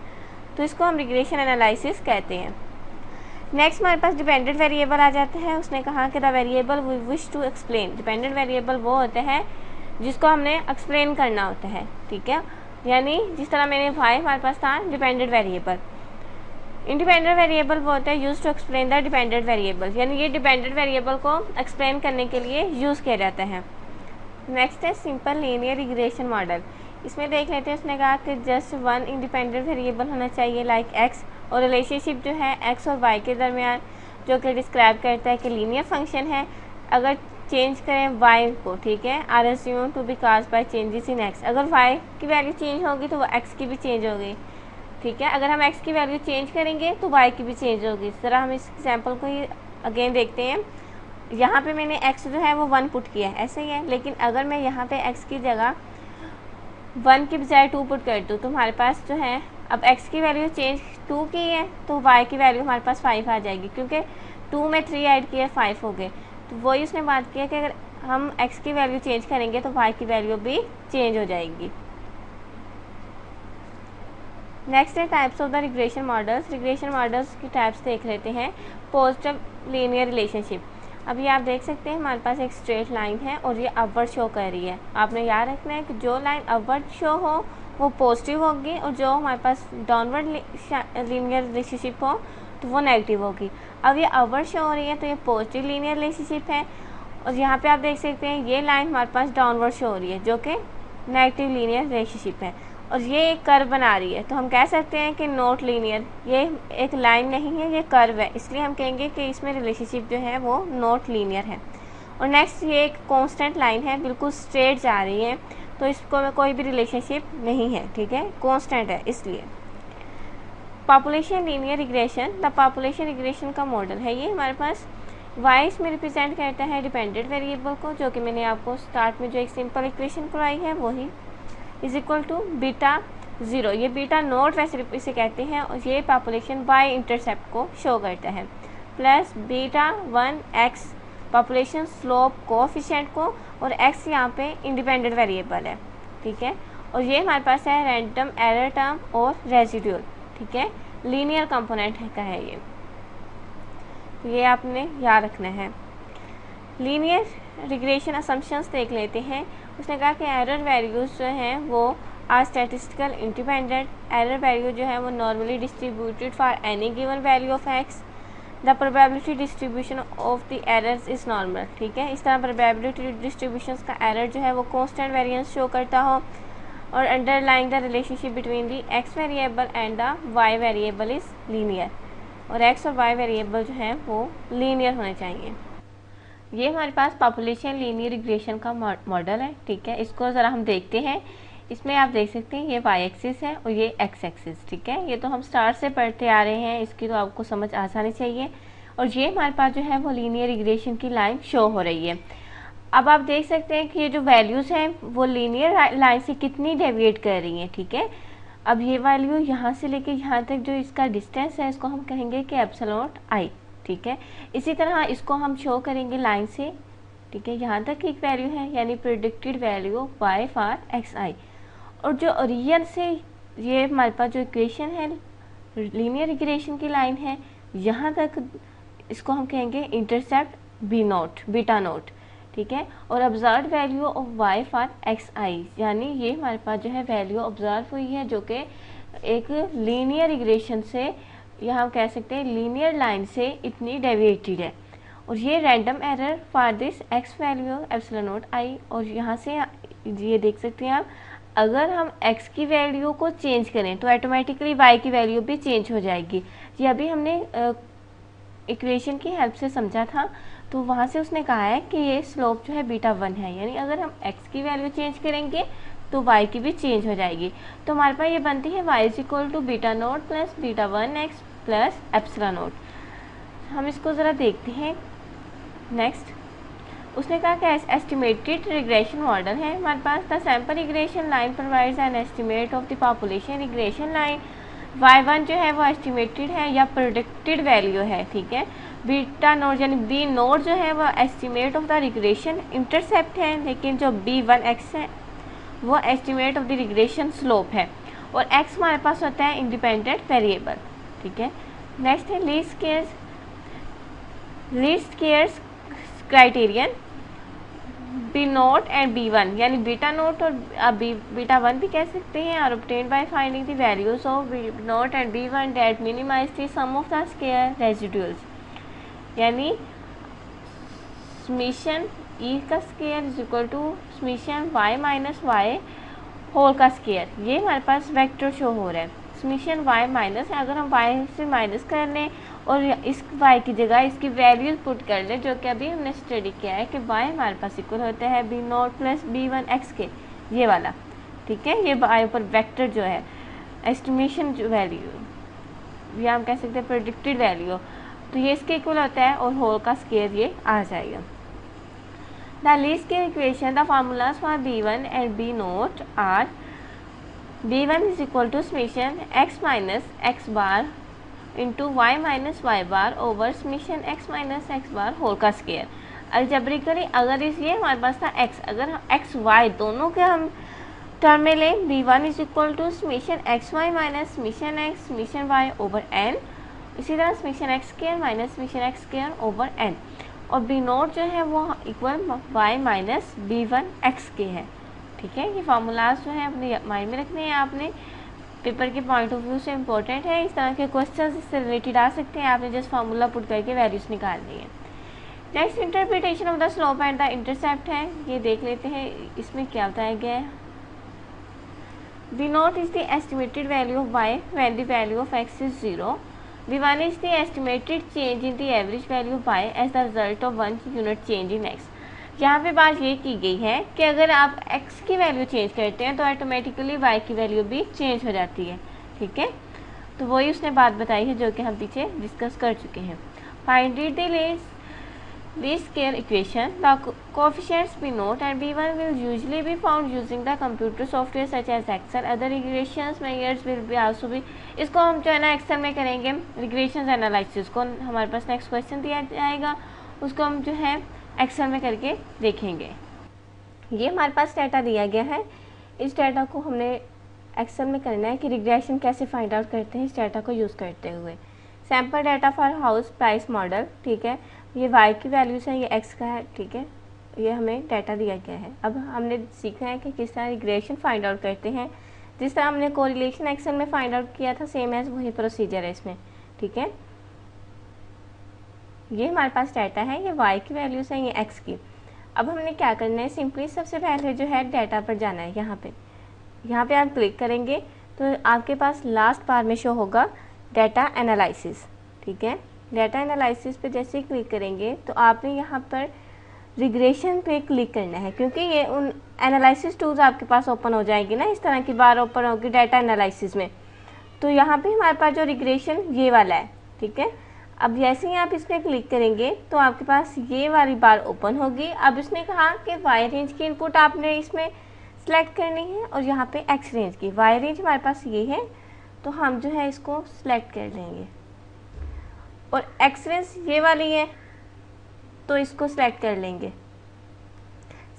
तो इसको हम रिग्रेशन एनालिसिस कहते हैं। नेक्स्ट हमारे पास डिपेंडेंट वेरिएबल आ जाता है। उसने कहा कि the variable we wish to explain. Dependent variable वो होता है जिसको हमने एक्सप्लेन करना होता है, ठीक है। यानी जिस तरह मैंने y हमारे पास था डिपेंडेंट वेरिएबल। इंडिपेंडेंट वेरिएबल वो होता है use to explain the dependent variable, यानी ये डिपेंडेंट वेरिएबल को एक्सप्लेन करने के लिए यूज़ किया जाता है। नेक्स्ट है सिंपल लीनियर रिग्रेशन मॉडल। इसमें देख लेते हैं, उसने कहा कि जस्ट वन इंडिपेंडेंट वेरिएबल होना चाहिए लाइक x, और रिलेशनशिप जो है x और y के दरमियान जो कि डिस्क्राइब करता है कि लीनियर फंक्शन है, अगर चेंज करें y को, ठीक है, are assume to be caused by changes in x। अगर y की वैल्यू चेंज होगी तो x की भी चेंज होगी, ठीक है। अगर हम x की वैल्यू चेंज करेंगे तो y की भी चेंज होगी। इस तरह हम इस एग्जाम्पल को ही अगेन देखते हैं। यहाँ पे मैंने x जो है वो 1 पुट किया है, ऐसे ही है, लेकिन अगर मैं यहाँ पे x की जगह 1 की बजाय 2 पुट कर दूँ तो हमारे पास जो है अब x की वैल्यू चेंज 2 की है, तो y की वैल्यू हमारे पास 5 आ जाएगी, क्योंकि 2 में 3 ऐड किया 5 हो गए। तो वही उसने बात किया कि अगर हम x की वैल्यू चेंज करेंगे तो y की वैल्यू भी चेंज हो जाएगी। नेक्स्ट है types of the regression models. Regression models की टाइप्स देख लेते हैं। Positive linear relationship. अभी आप देख सकते हैं हमारे पास एक स्ट्रेट लाइन है और ये अपवर्ड शो कर रही है। आपने याद रखना है कि जो लाइन अपवर्ड शो हो वो पॉजिटिव होगी, और जो हमारे पास डाउनवर्ड लीनियर रिलेशनशिप हो तो वो नेगेटिव होगी। अब ये अपवर्ड शो हो रही है तो ये पॉजिटिव लीनियर रिलेशनशिप है, और यहाँ पे आप देख सकते हैं ये लाइन हमारे पास डाउनवर्ड शो हो रही है जो कि नेगेटिव लीनियर रिलेशनशिप है, और ये एक कर्व बना रही है, तो हम कह सकते हैं कि नॉट लीनियर। ये एक लाइन नहीं है, ये कर्व है, इसलिए हम कहेंगे कि इसमें रिलेशनशिप जो है वो नॉट लीनियर है। और नेक्स्ट ये एक कांस्टेंट लाइन है, बिल्कुल स्ट्रेट जा रही है, तो इसको में कोई भी रिलेशनशिप नहीं है, ठीक है, कांस्टेंट है इसलिए। Population linear regression. The population regression का मॉडल है ये हमारे पास। y इसमें रिप्रेजेंट करता है डिपेंडेंट वेरिएबल को, जो कि मैंने आपको स्टार्ट में जो एक सिंपल इक्वेशन पढ़ाई है वही, इज इक्वल टू बीटा 0। ये बीटा नोट वैसे इसे कहते हैं, और ये पॉपुलेशन y इंटरसेप्ट को शो करता है, plus beta 1x population slope coefficient को, और x यहाँ पे इंडिपेंडेंट वेरिएबल है, ठीक है। और ये हमारे पास है रैंडम एरर टर्म और रेजिड्यूल, ठीक है, लीनियर कंपोनेंट का है ये, तो ये आपने याद रखना है। लीनियर रिग्रेशन असम्पशंस देख लेते हैं। उसने कहा कि एरर वैल्यूज़ जो हैं वो are statistical independent. Error value जो है वो normally distributed for any given value of X. The probability distribution of the errors is normal, ठीक है। इस तरह प्रोबेबिलिटी डिस्ट्रीब्यूशन का एरर जो है वो कॉन्स्टेंट वेरिएंस शो करता हो, और underlying the relationship between the X variable and the Y variable is linear, और एक्स और वाई वेरिएबल जो है वो लीनियर होने चाहिए। ये हमारे पास पॉपुलेशन लीनियर रिग्रेशन का मॉडल है, ठीक है। इसको ज़रा हम देखते हैं। इसमें आप देख सकते हैं ये वाई एक्सिस है और ये एक्स एक्सिस, ठीक है। ये तो हम स्टार्ट से पढ़ते आ रहे हैं, इसकी तो आपको समझ आसानी चाहिए। और ये हमारे पास जो है वो लीनियर रिग्रेशन की लाइन शो हो रही है। अब आप देख सकते हैं कि ये जो वैल्यूज़ हैं वो लीनियर लाइन से कितनी डेविएट कर रही हैं, ठीक है। अब ये वैल्यू यहाँ से लेके यहाँ तक जो इसका डिस्टेंस है इसको हम कहेंगे कि एप्सिलॉन आई, ठीक है। इसी तरह इसको हम शो करेंगे लाइन से ठीक है, यहाँ तक एक वैल्यू है, यानी predicted value of y for xi। और जो ओरिजिन से ये हमारे पास जो इक्वेशन है, लीनियर इक्वेशन की लाइन है, यहाँ तक इसको हम कहेंगे intercept B naught, beta naught, ठीक है। और observe value of y for xi, यानी ये हमारे पास जो है वैल्यू ऑब्जर्व हुई है जो कि एक लीनियर इक्वेशन से, यहाँ हम कह सकते हैं लीनियर लाइन से इतनी डेविएटेड है। और ये random error for this x value epsilon not i। और यहाँ से ये देख सकते हैं आप, अगर हम x की वैल्यू को चेंज करें तो ऑटोमेटिकली y की वैल्यू भी चेंज हो जाएगी। ये अभी हमने इक्वेशन की हेल्प से समझा था, तो वहाँ से उसने कहा है कि ये स्लोप जो है बीटा 1 है, यानी अगर हम x की वैल्यू चेंज करेंगे तो y की भी चेंज हो जाएगी। तो हमारे पास ये बनती है y is equal to beta naught plus beta 1x plus epsilon naught. हम इसको ज़रा देखते हैं। नेक्स्ट उसने कहा कि एस्टिमेटेड रिग्रेशन मॉडल है हमारे पास। The sample regression line provides an estimate of the population regression line. y1 जो है वो एस्टिमेटेड है या प्रोडिक्टेड वैल्यू है, ठीक है। बीटा नोट यानी बी नोट जो है वो estimate of the regression intercept है, लेकिन जो b1x है वो estimate of the regression slope है। और x हमारे पास होता है इंडिपेंडेंट वेरिएबल, ठीक है। नेक्स्ट है least squares criterion B naught and b1, यानी बीटा नोट और बीटा 1 भी कह सकते हैं। और obtained by finding the values of B naught and b1 that minimize the sum of the square residuals, यानी समेशन ई का square is equal to summation y minus Y whole का square. ये हमारे पास वेक्टर शो हो रहा है। Summation y minus है, अगर हम y से माइनस कर लें और इस y की जगह इसकी वैल्यूज पुट कर लें, जो कि अभी हमने स्टडी किया है कि y हमारे पास इक्वल होता है b नॉट प्लस b1x के, ये वाला, ठीक है। ये y पर वेक्टर जो है एस्टिमेशन जो वैल्यू, या हम कह सकते हैं प्रेडिक्टेड वैल्यू, तो ये इसके इक्वल होता है और होल का स्क्वायर ये आ जाएगा। The least square equation, the formulas for b1 and b naught are b1 is equal to summation x minus X bar into Y minus Y bar over summation x minus X bar whole का square. Algebraically अगर इस ये हमारे पास था x, अगर हम x y दोनों के हम टर्म में लें, b1 is equal to summation X Y minus summation X summation Y over n, इसी तरह summation X square minus summation X square over n। और b नोट जो है वो इक्वल y माइनस b1x के है, ठीक है। ये फार्मूलाज जो है अपने माइंड में रखने हैं आपने, पेपर के पॉइंट ऑफ व्यू से इम्पोर्टेंट है। इस तरह के क्वेश्चन इससे रिलेटेड आ सकते हैं, आपने जस्ट फार्मूला पुट करके वैल्यूज निकालनी है। Next interpretation of the slope and the intercept है, ये देख लेते हैं इसमें क्या बताया गया है। b not is the estimated value of y when the value of x is 0। b1 is the estimated change in the average value of y as the result of 1 unit change in x। यहाँ पे बात ये की गई है कि अगर आप x की वैल्यू चेंज करते हैं तो ऑटोमेटिकली y की वैल्यू भी चेंज हो जाती है, ठीक है। तो वही उसने बात बताई है जो कि हम पीछे डिस्कस कर चुके हैं। Find the least square equation, the coefficients b note and b1 will usually be found using the computer software such as Excel. Other regressions measures will be also be, इसको हम जो है ना एक्सेल में करेंगे रिग्रेशन एनालिसिस को। हमारे पास नेक्स्ट क्वेश्चन दिया जाएगा, उसको हम जो है एक्सेल में करके देखेंगे। ये हमारे पास डाटा दिया गया है, इस डाटा को हमने एक्सेल में करना है कि रिग्रेशन कैसे फाइंड आउट करते हैं इस डाटा को यूज़ करते हुए। Sample data for house price model, ठीक है। ये y की वैल्यूज़ है, ये x का है, ठीक है। ये हमें डाटा दिया गया है। अब हमने सीखना है कि किस तरह रिग्रेशन फाइंड आउट करते हैं। जिस तरह हमने कोरिलेशन एक्सेल में फाइंड आउट किया था, सेम एज वही प्रोसीजर है इसमें, ठीक है। ये हमारे पास डाटा है, ये y की वैल्यूज़ है, ये x की। अब हमने क्या करना है, सिंपली सबसे पहले जो है डाटा पर जाना है। यहाँ पे आप क्लिक करेंगे तो आपके पास लास्ट बार में शो होगा डाटा एनालिसिस, ठीक है। डाटा एनालिसिस पे जैसे ही क्लिक करेंगे तो आपने यहाँ पर रिग्रेशन पे क्लिक करना है, क्योंकि ये उन एनालिसिस टूल्स आपके पास ओपन हो जाएगी ना, इस तरह की बार ओपन होगी डाटा एनालिसिस में। तो यहाँ पे हमारे पास जो रिग्रेशन ये वाला है, ठीक है। अब जैसे ही आप इस पर क्लिक करेंगे तो आपके पास ये वाली बार ओपन होगी। अब इसने कहा कि वाई रेंज की इनपुट आपने इसमें सेलेक्ट करनी है और यहाँ पे एक्स रेंज की। वाई रेंज हमारे पास ये है तो हम जो है इसको सिलेक्ट कर लेंगे, और एक्स रेंज ये वाली है तो इसको सिलेक्ट कर लेंगे,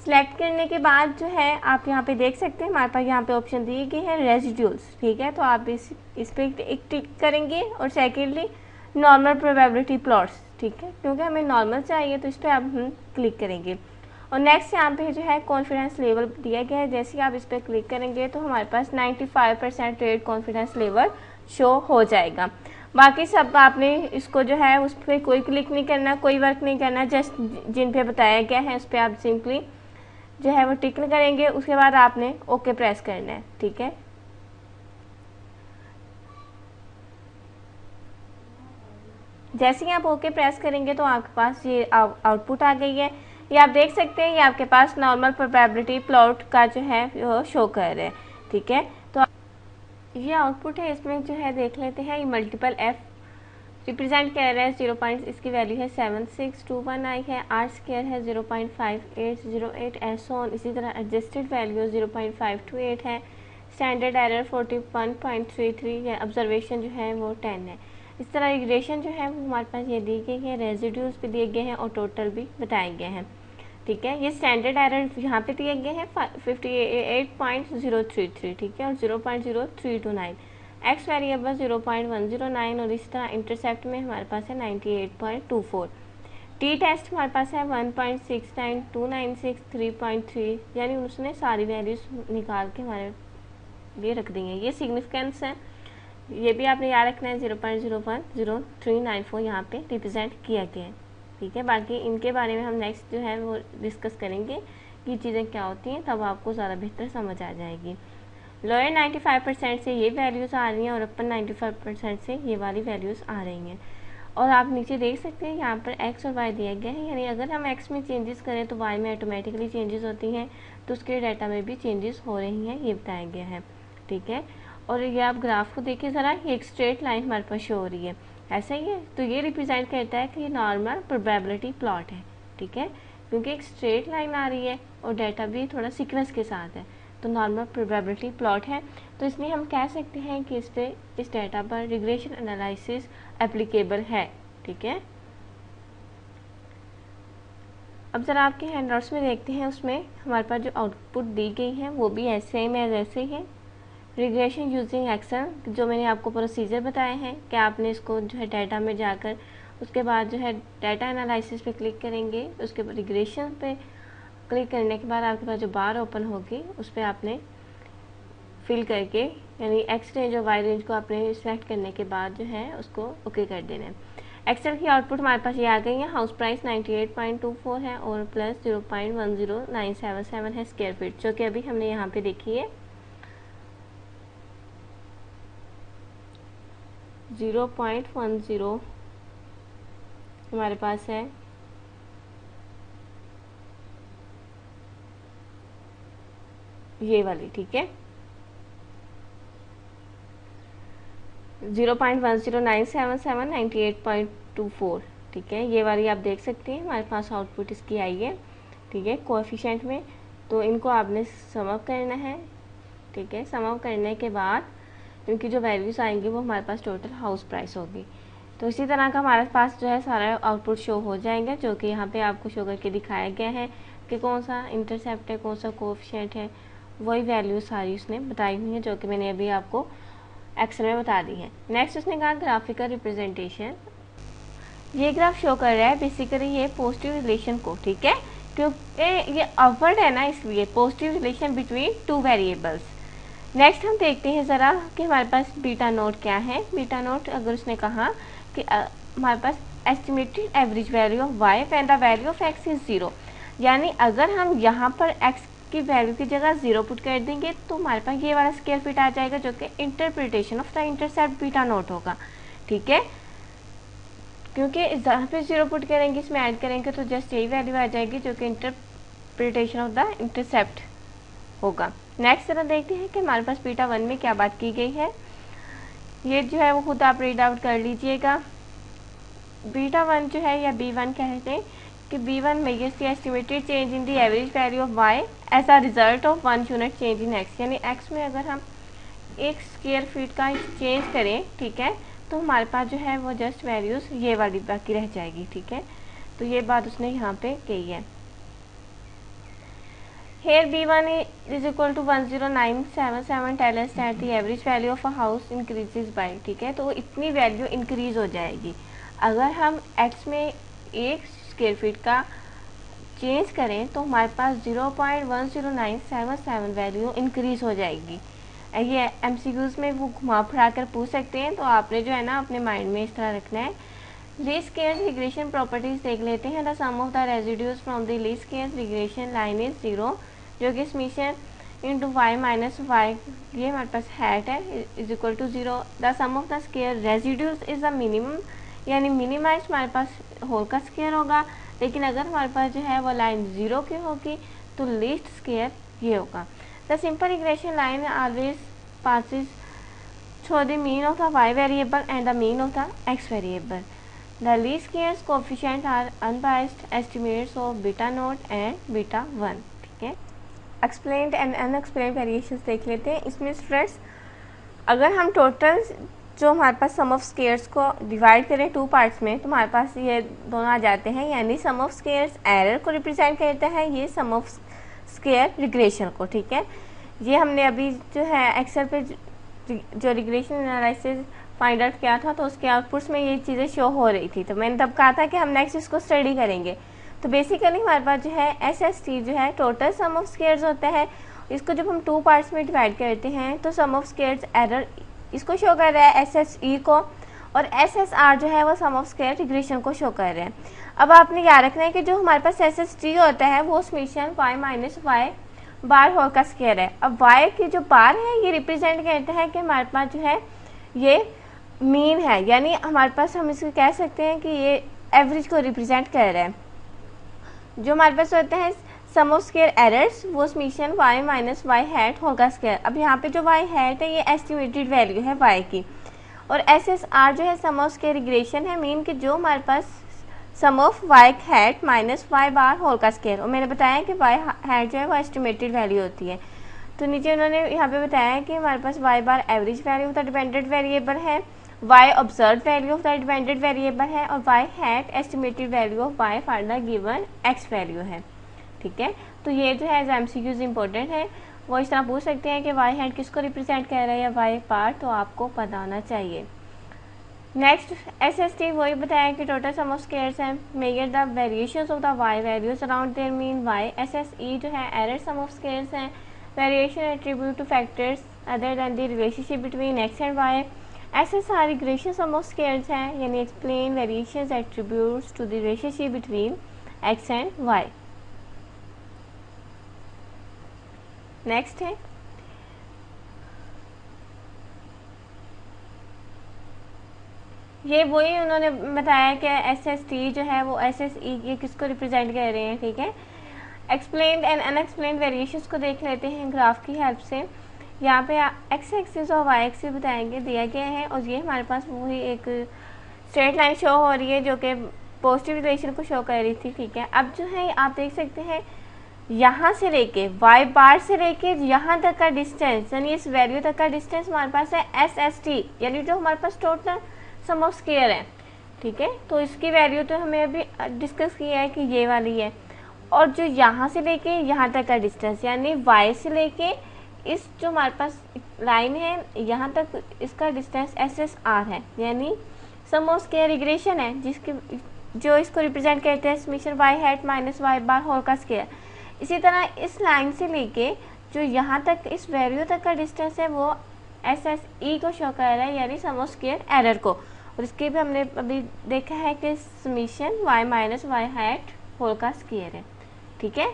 सिलेक्ट करने के बाद जो है आप यहाँ पे देख सकते हैं हमारे पास यहाँ पे ऑप्शन दिए गए हैं रेजिड्यूल्स, ठीक है। तो आप इस पे एक टिक करेंगे और सेकेंडली नॉर्मल प्रोबेबिलिटी प्लॉट्स, ठीक है, क्योंकि हमें नॉर्मल चाहिए तो इस पर आप क्लिक करेंगे। और नेक्स्ट यहाँ पे जो है कॉन्फिडेंस लेवल दिया गया है, जैसे ही आप इस पर क्लिक करेंगे तो हमारे पास 95% रेट कॉन्फिडेंस लेवल शो हो जाएगा। बाकी सब आपने इसको जो है उस पर कोई क्लिक नहीं करना, कोई वर्क नहीं करना, जस्ट जिन पे बताया गया है उस पर आप सिंपली जो है वो टिक करेंगे। उसके बाद आपने ओके प्रेस करना है, ठीक है। जैसे ही आप ओके प्रेस करेंगे तो आपके पास ये आउटपुट आ गई है। ये आप देख सकते हैं, ये आपके पास नॉर्मल प्रोबेबिलिटी प्लॉट का जो है वो शो कर रहा है, ठीक है। तो ये आउटपुट है, इसमें जो है देख लेते हैं। ये मल्टीपल एफ रिप्रेजेंट कर रहा है 0. इसकी वैल्यू है 7621 आई है। आर स्क्वायर है 0.5808 एसोन। इसी तरह एडजस्टेड वैल्यू 0.528 है। स्टैंडर्ड एरर 41.33 है। ऑब्जर्वेशन जो है वो 10 है। इस तरह रिग्रेशन जो है वो हमारे पास ये दी गई है, रेजिड्यूल्स भी दिए गए हैं और टोटल भी बताए गए हैं, ठीक है। ये स्टैंडर्ड एरर यहाँ पे दिए गए हैं 58.033, ठीक है, और 0.0329। एक्स वेरिएबल 0.109 और इस तरह इंटरसेप्ट में हमारे पास है 98.24। टी टेस्ट हमारे पास है 1.69296 3.3, यानी उसने सारी वैल्यूज निकाल के हमारे लिए रख दी हैं। ये सिग्निफिकेंस है, ये भी आपने याद रखना है। 0.010394 यहाँ पे रिप्रेजेंट किया गया है, ठीक है। बाकी इनके बारे में हम नेक्स्ट जो है वो डिस्कस करेंगे कि चीज़ें क्या होती हैं, तब आपको ज़्यादा बेहतर समझ आ जाएगी। लोअर 95% से ये वैल्यूज़ आ रही हैं और अपर 95% से ये वाली वैल्यूज़ आ रही हैं। और आप नीचे देख सकते हैं यहाँ पर एक्स और वाई दिया गया है, यानी अगर हम एक्स में चेंजेस करें तो वाई में ऑटोमेटिकली चेंजेस होती हैं, तो उसके डाटा में भी चेंजेस हो रही हैं, ये बताया गया है, ठीक है। और ये आप ग्राफ को देखिए ज़रा, ये एक स्ट्रेट लाइन हमारे पास शो हो रही है, ऐसा ही है। तो ये रिप्रेजेंट करता है कि ये नॉर्मल प्रोबेबिलिटी प्लॉट है, ठीक है, क्योंकि एक स्ट्रेट लाइन आ रही है और डाटा भी थोड़ा सीक्वेंस के साथ है, तो नॉर्मल प्रोबेबिलिटी प्लॉट है। तो इसलिए हम कह सकते हैं कि इस डाटा पर रिग्रेशन एनालिसिस एप्लीकेबल है, ठीक है। अब ज़रा आपके हैंडआउट्स में देखते हैं, उसमें हमारे पास जो आउटपुट दी गई है वो भी सेम एज ऐसे ही है। रिग्रेशन यूजिंग एक्सेल, जो मैंने आपको प्रोसीजर बताए हैं कि आपने इसको जो है डाटा में जाकर उसके बाद जो है डाटा एनालिसिस पे क्लिक करेंगे, उसके बाद रिग्रेशन पे क्लिक करने के बाद आपके पास जो बार ओपन होगी उस पर आपने फिल करके, यानी एक्स रेंज और वाई रेंज को आपने सिलेक्ट करने के बाद जो है उसको ओके कर देना है। एक्सेल की आउटपुट हमारे पास ये आ गई है। हाउस प्राइस 98.24 है और प्लस 0.10977 है स्क्वायर फीट, जो कि अभी हमने यहाँ पे देखी है 0.10 हमारे पास है। ये वाली, ठीक है, 0.10977 98.24, ठीक है। ये वाली आप देख सकते हैं हमारे पास आउटपुट इसकी आई है, ठीक है, कोएफिशिएंट में। तो इनको आपने सम अप करना है, ठीक है। सम अप करने के बाद इनकी जो वैल्यूज़ आएंगी वो हमारे पास टोटल हाउस प्राइस होगी। तो इसी तरह का हमारे पास जो है सारा आउटपुट शो हो जाएगा, जो कि यहाँ पे आपको शो करके दिखाया गया है कि कौन सा इंटरसेप्ट है, कौन सा कोएफिशिएंट है, वही वैल्यू सारी उसने बताई हुई है, जो कि मैंने अभी आपको एक्सेल में बता दी है। नेक्स्ट उसने कहा ग्राफिकल रिप्रेजेंटेशन। ये ग्राफ शो कर रहा है बेसिकली ये पॉजिटिव रिलेशन को, ठीक है, क्योंकि ये अपवर्ड है ना, इसलिए positive relation between two variables. Next हम देखते हैं ज़रा कि हमारे पास बीटा नोट क्या है। बीटा नोट अगर उसने कहा कि हमारे पास estimated average value of Y when the value of X is 0, यानी अगर हम यहाँ पर एक्स की वैल्यू की जगह 0 पुट कर देंगे तो हमारे पास ये वाला स्क्वायर फीट आ जाएगा, जो कि interpretation of the intercept beta note होगा, ठीक है। क्योंकि जहाँ पे 0 पुट करेंगे, इसमें ऐड करेंगे तो जस्ट यही वैल्यू आ जाएगी, जो कि इंटरप्रिटेशन ऑफ द इंटरसेप्ट होगा। नेक्स्ट तरह देखते हैं कि हमारे पास बीटा 1 में क्या बात की गई है। ये जो है वो खुद आप रीड आउट कर लीजिएगा। बीटा 1 जो है या B1 कहते हैं कि B1 measures the estimated change in the average value of y as a result of 1 unit change in x, यानी x में अगर हम 1 स्क्वायर फीट का चेंज करें, ठीक है, तो हमारे पास जो है वो जस्ट वैल्यूज़ ये वाली बाकी रह जाएगी, ठीक है। तो ये बात उसने यहाँ पे कही है। Here B1 is equal to 10977 tell us that the average value of a house increases by, ठीक है, तो इतनी वैल्यू इंक्रीज हो जाएगी। अगर हम x में 1 स्क्वायर फीट का चेंज करें तो हमारे पास 0.10977 वैल्यू इंक्रीज हो जाएगी। ये MCQs में वो घुमा फिरा कर पूछ सकते हैं, तो आपने जो है ना अपने माइंड में इस तरह रखना है। लीस्ट स्क्वायर रिग्रेशन प्रॉपर्टीज देख लेते हैं। The sum of the residues from the least square regression line is 0, जो कि summation into Y minus Y, ये हमारे पास हैट है, is equal to 0। The sum of the square residues is the minimum, यानी मिनिमाइज हमारे पास whole का स्क्वायर होगा, लेकिन अगर हमारे पास जो है वो लाइन 0 की होगी तो लीस्ट स्क्वायर ये होगा। The simple regression line always passes through the mean of the Y variable and the mean of the X variable. The least squares coefficient are unbiased estimates of beta naught and beta 1, ठीक है। Explained and unexplained variations देख लेते हैं। इसमें stress, अगर हम total जो हमारे पास सम ऑफ स्क्वायर्स को डिवाइड करें 2 पार्ट्स में तो हमारे पास ये दोनों आ जाते हैं, यानी सम ऑफ स्क्वायर्स एरर को रिप्रेजेंट करता है, ये सम ऑफ स्क्वायर रिग्रेशन को, ठीक है। ये हमने अभी जो है एक्सेल पे जो रिग्रेशन एनालिसिस फाइंड आउट किया था तो उसके आउटपुट्स में ये चीज़ें शो हो रही थी, तो मैंने तब कहा था कि हम नेक्स्ट इसको स्टडी करेंगे। तो बेसिकली हमारे पास जो है SST जो है टोटल सम ऑफ स्क्वायर्स होता है, इसको जब हम 2 पार्ट्स में डिवाइड करते हैं तो सम ऑफ स्क्वायर्स एरर इसको शो कर रहा है SSE को, और SSR जो है वो सम ऑफ स्क्वायर रिग्रेशन को शो कर रहे हैं। अब आपने याद रखना है कि जो हमारे पास SST होता है वो summation y minus Y bar whole का स्क्वायर है। अब y की जो बार है ये रिप्रेजेंट करता है कि हमारे पास जो है ये मीन है, यानी हमारे पास हम इसको कह सकते हैं कि ये एवरेज को रिप्रेजेंट कर रहा है। जो हमारे पास होते हैं सम ऑफ स्क्वायर एरर्स वो summation y minus Y hat whole का स्क्वायर। अब यहाँ पे जो y हैट है ये एस्टिमेटेड वैल्यू है y की, और SSR जो है सम ऑफ स्क्वायर रिग्रेशन है मीन कि जो हमारे पास sum of y hat minus Y bar whole का स्क्वायर, और मैंने बताया कि y हैट जो है वो एस्टिमेटेड वैल्यू होती है। तो नीचे उन्होंने यहाँ पे बताया कि हमारे पास y bar average value of the dependent variable है, y observe value of the dependent variable है, और y hat estimated value of y for the given x value है, ठीक है। तो ये जो है एज MCQs इंपॉर्टेंट है, वो इस तरह पूछ सकते हैं कि y हैट किसको रिप्रेजेंट कर रहा है या y पार्ट, तो आपको पता होना चाहिए। नेक्स्ट SST वही बताया कि टोटल सम ऑफ स्क्वायर्स हैं, measure the variations of the y values around their mean y। SSE जो है एरर सम ऑफ स्क्वायर्स हैं, variation attribute to factors other than the relationship between x and y। SSR regression sum of squares हैं, यानी explain variations attributes to the relationship between x and y। Next है ये वही उन्होंने बताया कि SST जो है वो SSE ये किसको रिप्रेजेंट कर रहे हैं, ठीक है। एक्सप्लेन्ड एंड अनएक्सप्लेन्ड वेरिएशंस को देख लेते हैं ग्राफ की हेल्प से। यहाँ पे x एक्सिस और y एक्सिस बताएंगे दिया गया है, और ये हमारे पास वही एक स्ट्रेट लाइन शो हो रही है जो कि पॉजिटिव रिलेशन को शो कर रही थी, ठीक है। अब जो है आप देख सकते हैं यहाँ से लेके y बार से लेके यहाँ तक का डिस्टेंस, यानी इस वैल्यू तक का डिस्टेंस हमारे पास है SST, यानी जो हमारे पास टोटल सम ऑफ स्क्वायर है, ठीक है। तो इसकी वैल्यू तो हमें अभी डिस्कस किया है कि ये वाली है, और जो यहाँ से लेके यहाँ तक का डिस्टेंस, यानी y से लेके इस जो हमारे पास लाइन है यहाँ तक इसका डिस्टेंस SSR है, यानी सम ऑफ स्क्वायर रिग्रेशन है, जिसके जो इसको रिप्रेजेंट करते हैं summation y hat minus Y bar whole का स्क्वायर। इसी तरह इस लाइन से लेके जो यहाँ तक इस वैल्यू तक का डिस्टेंस है वो SSE को शो कर रहा है, यानी सम ऑफ स्क्वायर एरर को, और इसके भी हमने अभी देखा है कि summation y minus Y hat whole का स्क्वायर है, ठीक है।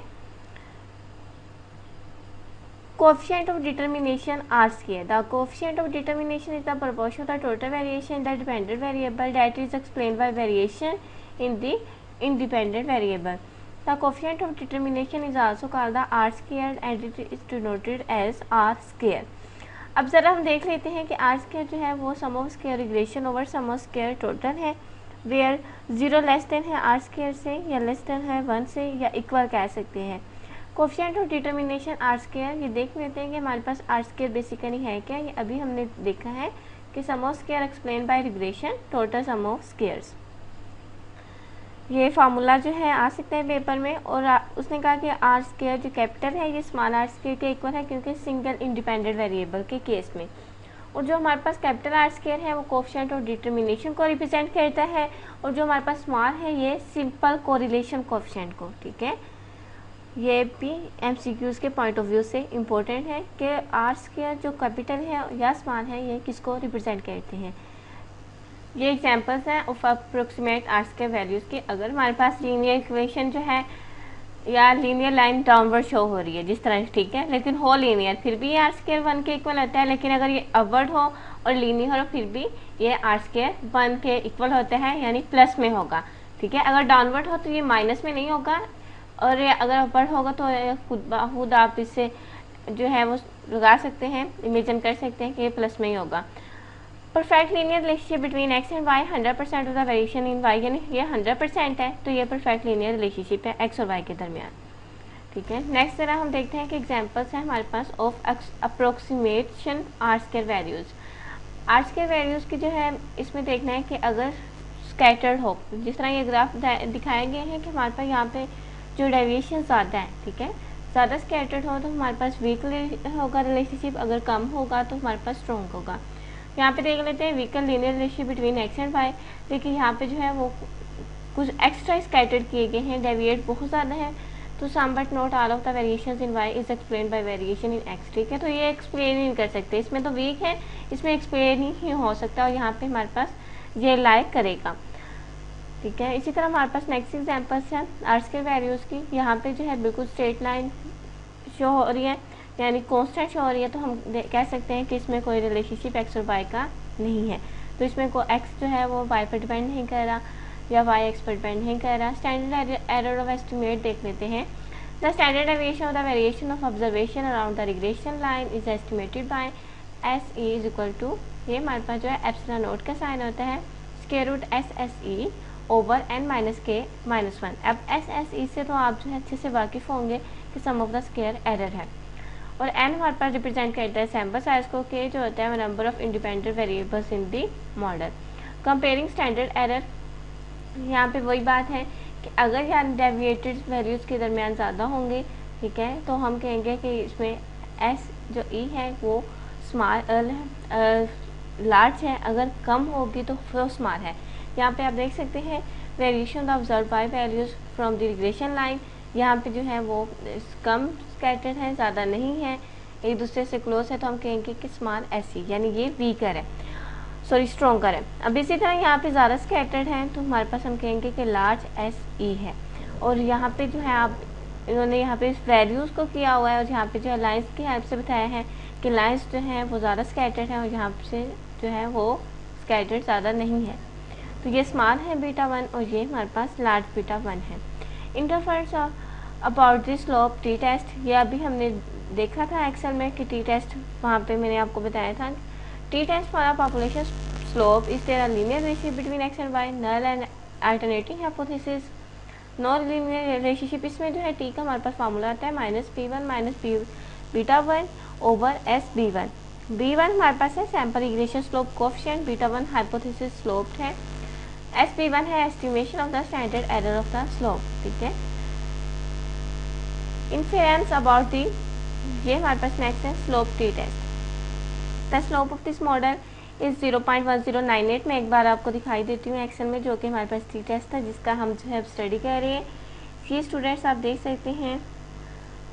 Coefficient of determination R square. The coefficient of determination is the proportion of the total variation in the dependent variable that is explained by variation in the independent variable. The coefficient of determination is also called the R square and it is denoted as R square. अब ज़रा हम देख लेते हैं कि R square जो है वो sum of square regression over sum of square total है, वेयर 0 लेस देन है R square से, या लेस देन है 1 से, या इक्वल कह सकते हैं। Coefficient of determination R square, ये देख लेते हैं कि हमारे पास R square बेसिकली है क्या। ये अभी हमने देखा है कि sum of square explain by regression total sum of squares. ये फार्मूला जो है आ सकता है पेपर में, और उसने कहा कि आर स्क्वायर जो कैपिटल है ये स्मॉल आर स्क्वायर के इक्वल है, क्योंकि सिंगल इंडिपेंडेंट वेरिएबल के केस में। और जो हमारे पास कैपिटल आर स्क्वायर है वो कोएफिशिएंट और डिटर्मिनेशन को रिप्रेजेंट करता है, और जो हमारे पास स्मॉल है ये सिंपल कोरिलेशन कोएफिशिएंट को। ठीक है, ये भी एमसीक्यूज़ के पॉइंट ऑफ व्यू से इम्पोर्टेंट है कि आर स्क्वायर जो कैपिटल है या स्मॉल है ये किसको रिप्रेजेंट करते हैं। ये एग्जांपल्स हैं of approximate R square values के। अगर हमारे पास लीनियर इक्वेशन जो है या लीनियर लाइन डाउनवर्ड शो हो रही है जिस तरह, ठीक है, लेकिन हो लीनियर, फिर भी आर स्क्वायर 1 के इक्वल होता है। लेकिन अगर ये अपवर्ड हो और लीनियर हो फिर भी ये आर स्क्वायर 1 के इक्वल होता है, यानी प्लस में होगा। ठीक है, अगर डाउनवर्ड हो तो ये माइनस में नहीं होगा, और अगर अपवर्ड होगा तो खुद आप इससे जो है वो लगा सकते हैं, इमेजिन कर सकते हैं कि ये प्लस में ही होगा। Perfect linear relationship between X and Y 100% of the variation in Y, यानी ये 100% है, तो ये परफेक्ट लीनियर रिलेशनशिप है एक्स और वाई के दरमियान। ठीक है, नेक्स्ट तरह हम देखते हैं कि एग्जांपल्स हैं हमारे पास of approximation R square values. R square values की जो है इसमें देखना है कि अगर स्कैटर्ड हो, जिस तरह ये ग्राफ दिखाए गए हैं कि हमारे पास यहाँ पे जो डेविएशन ज़्यादा है, ठीक है, ज़्यादा स्कैटर्ड हो तो हमारे पास वीक होगा रिलेशनशिप, अगर कम होगा तो हमारे पास स्ट्रॉन्ग होगा। यहाँ पे देख लेते हैं weaker linear relationship between X and Y. देखिए यहाँ पे जो है वो कुछ एक्स्ट्रा स्कैटर्ड किए गए हैं, डेविएट बहुत ज़्यादा है, तो some but not all of the variations in Y is explain by variation in X. ठीक है, तो ये एक्सप्लेन ही नहीं कर सकते, इसमें तो वीक है, इसमें एक्सप्लेन ही हो सकता है, और यहाँ पे हमारे पास ये लाइक करेगा। ठीक है, इसी तरह हमारे पास नेक्स्ट एग्जांपल्स हैं आर स्क्वायर वैल्यूज़ की। यहाँ पे जो है बिल्कुल स्ट्रेट लाइन शो हो रही है, यानी कांस्टेंट शो हो रही है, तो हम कह सकते हैं कि इसमें कोई रिलेशनशिप एक्स और वाई का नहीं है। तो इसमें को एक्स जो है वो वाई पर डिपेंड नहीं कर रहा या वाई एक्स पर डिपेंड नहीं कर रहा। स्टैंडर्ड एरर ऑफ एस्टिमेट देख लेते हैं। The standard deviation of the variation of observation around the regression line is estimated by S E is equal to, ये हमारे पास जो है एप्सिलॉन नोट का साइन होता है, square root S S E over N minus K minus 1। अब S S ई से तो आप जो है अच्छे से वाकिफ़ होंगे कि sum of the square error है, और एन हमारे पास रिप्रेजेंट करता है सैम्पल साइज को, के जो होता है number of independent variables in the model. Comparing standard error, यहाँ पे वही बात है कि अगर यहाँ डेविएटेड वैल्यूज़ के दरमियान ज़्यादा होंगे, ठीक है, तो हम कहेंगे कि इसमें एस जो ई है वो स्मॉल लार्ज है, अगर कम होगी तो वो स्मॉल है। यहाँ पे आप देख सकते हैं variation observe by values from the regression line, यहाँ पे जो है वो कम स्कैटर्ड है, ज़्यादा नहीं है, एक दूसरे से क्लोज है, तो हम कहेंगे कि स्मॉल एस ई, यानी ये वीकर है, सॉरी स्ट्रॉन्गर है। अब इसी तरह यहाँ पे ज़्यादा स्कैटर्ड है तो हमारे पास हम कहेंगे कि लार्ज एस ई है। और यहाँ पे जो है आप इन्होंने यहाँ पे वैल्यूज़ को किया हुआ है, और यहाँ पे जो है लाइन्स की हेल्प से बताया है कि लाइन्स जो हैं वो ज़्यादा स्कैटर्ड है, और यहाँ से जो है वो स्कैटर्ड ज़्यादा नहीं है, तो ये स्मॉल है बीटा 1 और ये हमारे पास लार्ज बीटा 1 है। Interference about this slope T test, ये अभी हमने देखा था एक्सेल में कि टी टेस्ट, वहाँ पे मैंने आपको बताया था T test for a population slope is there a linear relationship between X and Y, null and alternating hypothesis, no linear relationship. इसमें जो है टी का हमारे पास फार्मूला आता है minus P1 minus beta 1 over S B1। B1 हमारे पास है sample regression slope coefficient, beta 1 hypothesis slope है, SB1 है estimation of the standard error of the slope. ठीक है, इन्फेरेंस अबाउट दी, ये हमारे पास नेक्स्ट है slope T test. The slope of this model is 0.1098। मैं एक बार आपको दिखाई देती हूँ एक्सेल में, जो कि हमारे पास टी टेस्ट था जिसका हम जो है स्टडी कर रहे हैं। ये स्टूडेंट्स आप देख सकते हैं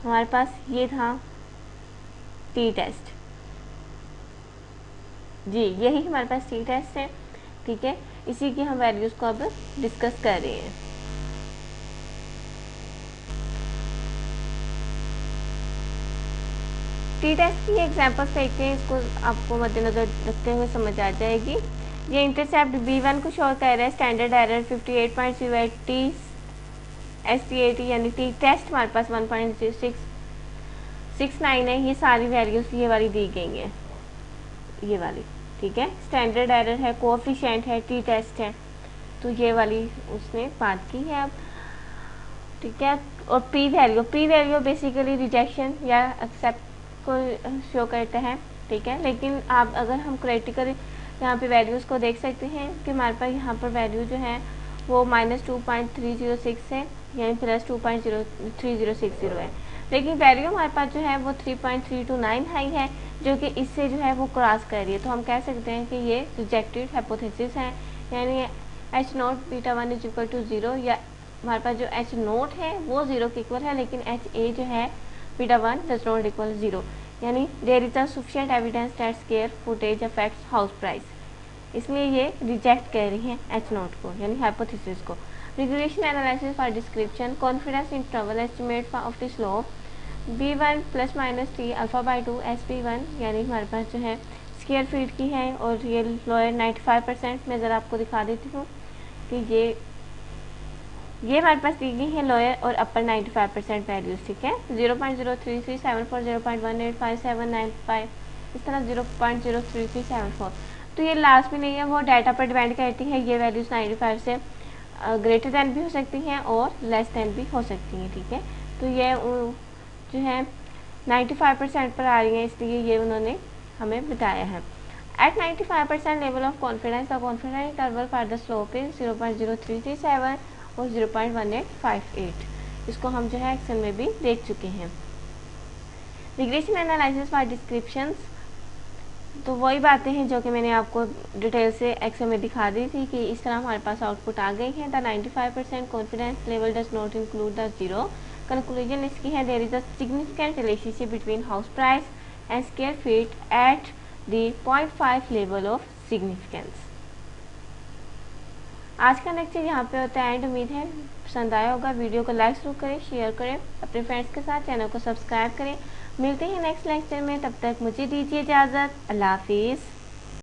हमारे पास ये था टी टेस्ट, जी यही हमारे पास टी टेस्ट है। ठीक है, इसी की हम वैल्यूज़ को अब डिस्कस कर रहे हैं। टी टेस्ट की एग्जांपल्स देखते हैं, इसको आपको मद्देनजर रखते हुए समझ आ जाएगी। ये इंटरसेप्ट B1 को शो कर रहा है, स्टैंडर्ड एरर 58.08 टी ST80, यानी टी टेस्ट हमारे पास 1.669 है। ये सारी वैल्यूज़ ये वाली दी गई हैं, ये वाली। ठीक है, स्टैंडर्ड एरर है, कोएफिशिएंट है, टी टेस्ट है, तो ये वाली उसने बात की है अब। ठीक है, और पी वैल्यू बेसिकली रिजेक्शन या एक्सेप्ट को शो करता है। ठीक है, लेकिन आप अगर हम क्रिटिकल यहाँ पे वैल्यूज़ को देख सकते हैं कि हमारे पास यहाँ पर वैल्यू जो है वो -2.306 है, यानी +2.0360 है। लेकिन वैल्यू हमारे पास जो है वो 3.329 हाई है, जो कि इससे जो है वो क्रॉस कर रही है। तो हम कह सकते हैं कि ये रिजेक्टेड हाइपोथेसिस है, यानी H0 β1 इज इक्वल टू 0, या हमारे पास जो H0 है वो 0 के इक्वल है, लेकिन HA जो है β1 डज नॉट इक्वल 0, यानी there is a sufficient evidence that square footage affects house price. इसलिए ये रिजेक्ट कर रही हैं H0 को, यानी हाइपोथेसिस को। Regression analysis for description, confidence interval estimate of the slope B1 ± t alpha by 2 SB1, यानी हमारे पास जो है स्क्वायर फीट की है, और ये लोअर 95%। मैं ज़रा आपको दिखा देती हूँ कि ये हमारे पास दी गई है लोअर और अपर 95% वैल्यूज, ठीक है। 0.03374, 0.185795, इस तरह 0.03374। तो ये लास्ट में नहीं है, वो डाटा पर डिपेंड करती है। ये वैल्यूज़ 95 से ग्रेटर दैन भी हो सकती हैं और लेस दैन भी हो सकती हैं, ठीक है। तो ये जो है 95% पर आ रही हैं, इसलिए ये उन्होंने हमें बताया है। At 95% level of confidence, the confidence interval for the slope is 0.0337 और 0.1858। इसको हम जो है एक्सेल में भी देख चुके हैं। रिग्रेशन एनालिसिस फॉर डिस्क्रिप्शंस, तो वही बातें हैं जो कि मैंने आपको डिटेल से एक्सेल में दिखा दी थी कि इस तरह हमारे पास आउटपुट आ गई है। The 95% confidence level does not include the 0। Conclusion इसकी है, there is a significant relationship between house price and square feet at the 0.5 level of significance. आज का लेक्चर यहाँ पे होता है एंड। उम्मीद है पसंद आया होगा। वीडियो को लाइक जरूर करें, शेयर करें अपने फ्रेंड्स के साथ, चैनल को सब्सक्राइब करें। मिलते हैं नेक्स्ट लेक्चर में, तब तक मुझे दीजिए इजाज़त। अल्लाह हाफिज़।